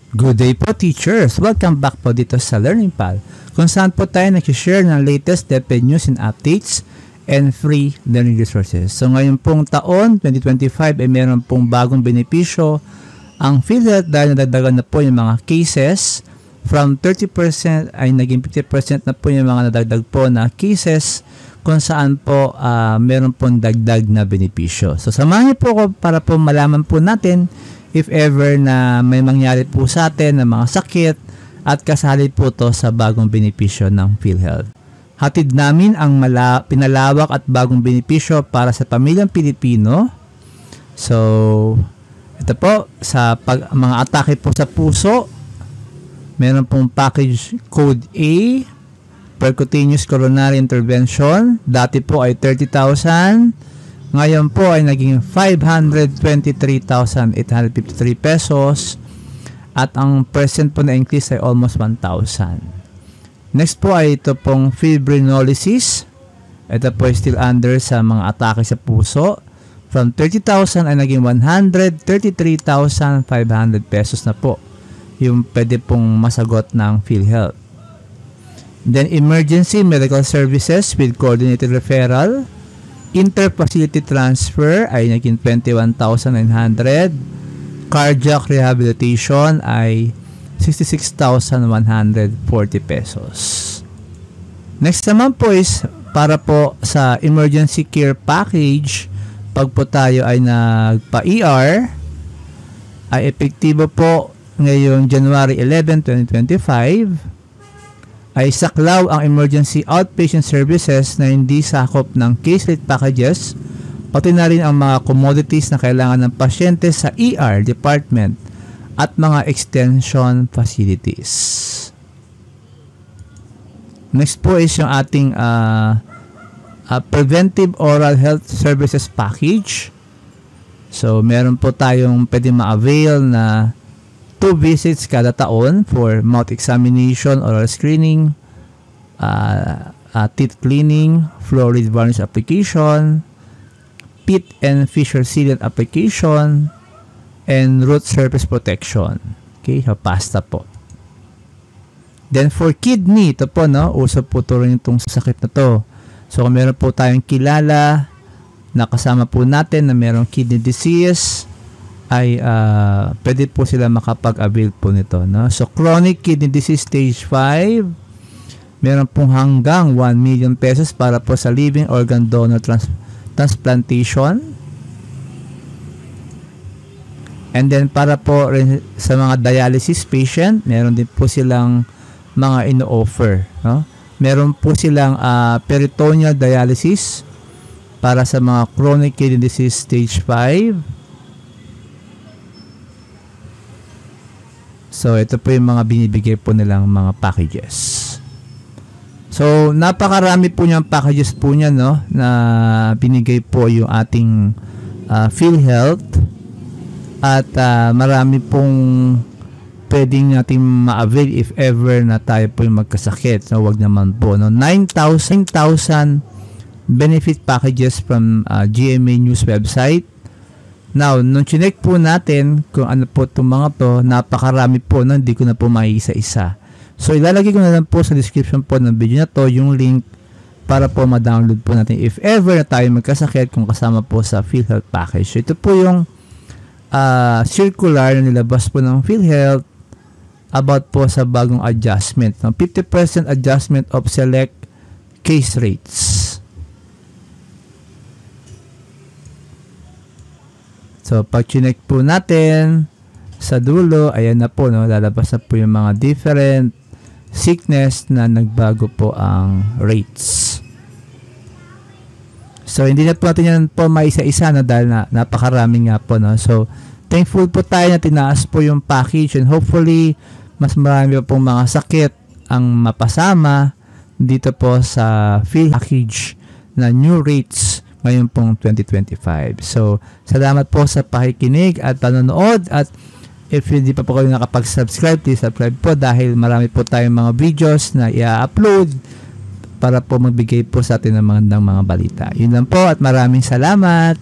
Good day po teachers! Welcome back po dito sa Learning Pal, kung saan po tayo nag-share ng latest DepEd news and updates and free learning resources. So ngayon pong taon, 2025, ay meron pong bagong benepisyo ang PhilHealth dahil nadagdagan na po yung mga cases. From 30% ay naging 50% na po yung mga nadagdag po na cases kung saan po meron pong dagdag na benepisyo. So samahan niyo po ako para po malaman po natin if ever na may mangyari po sa atin ng mga sakit at kasali po to sa bagong benepisyo ng PhilHealth. Hatid namin ang pinalawak at bagong benepisyo para sa pamilyang Pilipino. So, ito po, sa mga atake po sa puso, meron pong package code A, percutaneous coronary intervention. Dati po ay 30,000. Ngayon po ay naging 523,853 pesos at ang percent po na increase ay almost 1,000. Next po ay ito pong fibrinolysis. Ito po ay still under sa mga atake sa puso. From 30,000 ay naging 133,500 pesos na po yung pwede pong masagot ng PhilHealth. Then emergency medical services with coordinated referral. Interfacility transfer ay naging 21,900. Cardiac rehabilitation ay 66,140 pesos. Next naman po is para po sa emergency care package. Pag po tayo ay nagpa-ER, ay epektibo po ngayong January 11, 2025. Ay saklaw ang emergency outpatient services na hindi sakop ng case rate packages, pati na rin ang mga commodities na kailangan ng pasyente sa ER department at mga extension facilities. Next po is yung ating preventive oral health services package. So meron po tayong pwede ma-avail na 2 visits kada taon for mouth examination, oral screening, teeth cleaning, fluoride varnish application, pit and fissure sealant application, and root surface protection. Okay, so pasta po. Then for kidney, ito po, no, uso po ito rin itong sakit na to. So kung meron po tayong kilala na kasama po natin na merong kidney disease, ay pwede po sila makapag-avail po nito, no? So chronic kidney disease stage 5, meron pong hanggang 1 million pesos para po sa living organ donor transplantation. And then para po rin sa mga dialysis patient, meron din po silang mga ino-offer, no? Meron po silang peritoneal dialysis para sa mga chronic kidney disease stage 5. So, ito po yung mga binibigay po nilang mga packages. So, napakarami po niyang packages po niya, no, na binigay po yung ating PhilHealth. At marami pong pwedeng natin ma-avail if ever na tayo po yung magkasakit. So, wag naman po, no. 9,000 benefit packages from GMA News website. Now, nung chinek po natin kung ano po itong mga to, napakarami po, no? Hindi ko na po maisa-isa. So, ilalagay ko na lang po sa description po ng video na to yung link para po ma-download po natin if ever na tayo magkasakit kung kasama po sa PhilHealth package. So, ito po yung circular na nilabas po ng PhilHealth about po sa bagong adjustment. No? 50% adjustment of select case rates. So, pag chinek po natin sa dulo, ayan na po, no, lalabas na po yung mga different sickness na nagbago po ang rates. So, hindi na po natin yan po maisa-isa na dahil napakarami nga po, no. So, thankful po tayo na tinaas po yung package and hopefully, mas marami pa pong mga sakit ang mapasama dito po sa PhilHealth package na new rates ngayon pong 2025. So, salamat po sa pakikinig at panonood at if hindi pa po kayo nakapag-subscribe, please subscribe po dahil marami po tayong mga videos na i-upload para po magbigay po sa atin ng magandang mga balita. Yun lang po at maraming salamat!